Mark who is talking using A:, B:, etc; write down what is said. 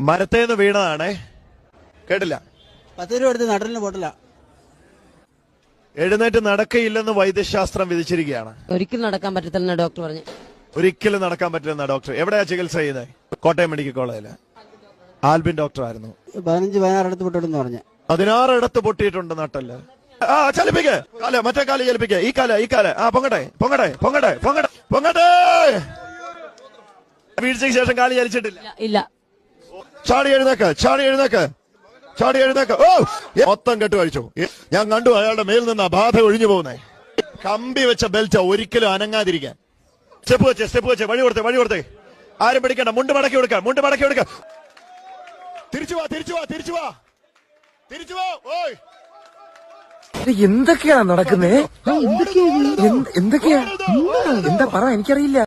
A: മരത്തേന്ന് വീണതാണേ. കേട്ടില്ല.
B: 10 രൂപ എടുത്ത് നട്ടലിന് പൊട്ടില്ല.
A: എഴുന്നേറ്റ് നടക്കയില്ലെന്ന് വൈദ്യശാസ്ത്രം വിധിച്ചിരിക്കുകയാണ്.
C: ഒരിക്കലും നടക്കാൻ പറ്റത്തില്ലെന്ന് ഡോക്ടർ പറഞ്ഞു.
A: ഒരിക്കലും നടക്കാൻ പറ്റില്ലെന്ന ഡോക്ടർ. എവിടെയാ ചികിത്സ ചെയ്യുന്നത്? കോട്ടയം മെഡിക്കൽ കോളേജില് ആൽബിൻ ഡോക്ടർ ആയിരുന്നു.
B: 15-16 അടുത്ത് പൊട്ടിട്ടെന്ന് പറഞ്ഞു.
A: 16 ഇടത്ത് പൊട്ടിയിട്ടുണ്ട് നട്ടല്. ചലിപ്പിക്ക് കാല്, മറ്റേ കാല് ചലിപ്പിക്ക്. ഈ കാല് പൊങ്ങട്ടെ പൊങ്ങട്ടെ പൊങ്ങട്ടെ പൊങ്ങട്ടെ പൊങ്ങട്ടെ. വീഴ്ചയ്ക്ക് ശേഷം കാല് ചലിച്ചിട്ടില്ല.
C: ഇല്ല.
A: ചാടി എഴുന്നേക്ക്, ചാടി എഴുന്നേക്ക്, ചാടി എഴുന്നേക്ക്. ഓ, മൊത്തം കെട്ട് കഴിച്ചു. ഞാൻ കണ്ടു അയാളുടെ മേൽ നിന്ന് ആ ബാധ ഒഴിഞ്ഞു പോകുന്നേ. കമ്പി വെച്ച ബെൽറ്റ് ഒരിക്കലും അനങ്ങാതിരിക്കാൻ. സ്റ്റെപ്പ് വെച്ച് വഴി കൊടുത്തേ. ആരും പിടിക്കണ്ട. മുണ്ട് മടക്കി കൊടുക്ക. തിരിച്ചു വാ. ഓയ്,
D: എന്തൊക്കെയാ നടക്കുന്നേ? എന്തൊക്കെയാ എന്താ പറ, എനിക്കറിയില്ല.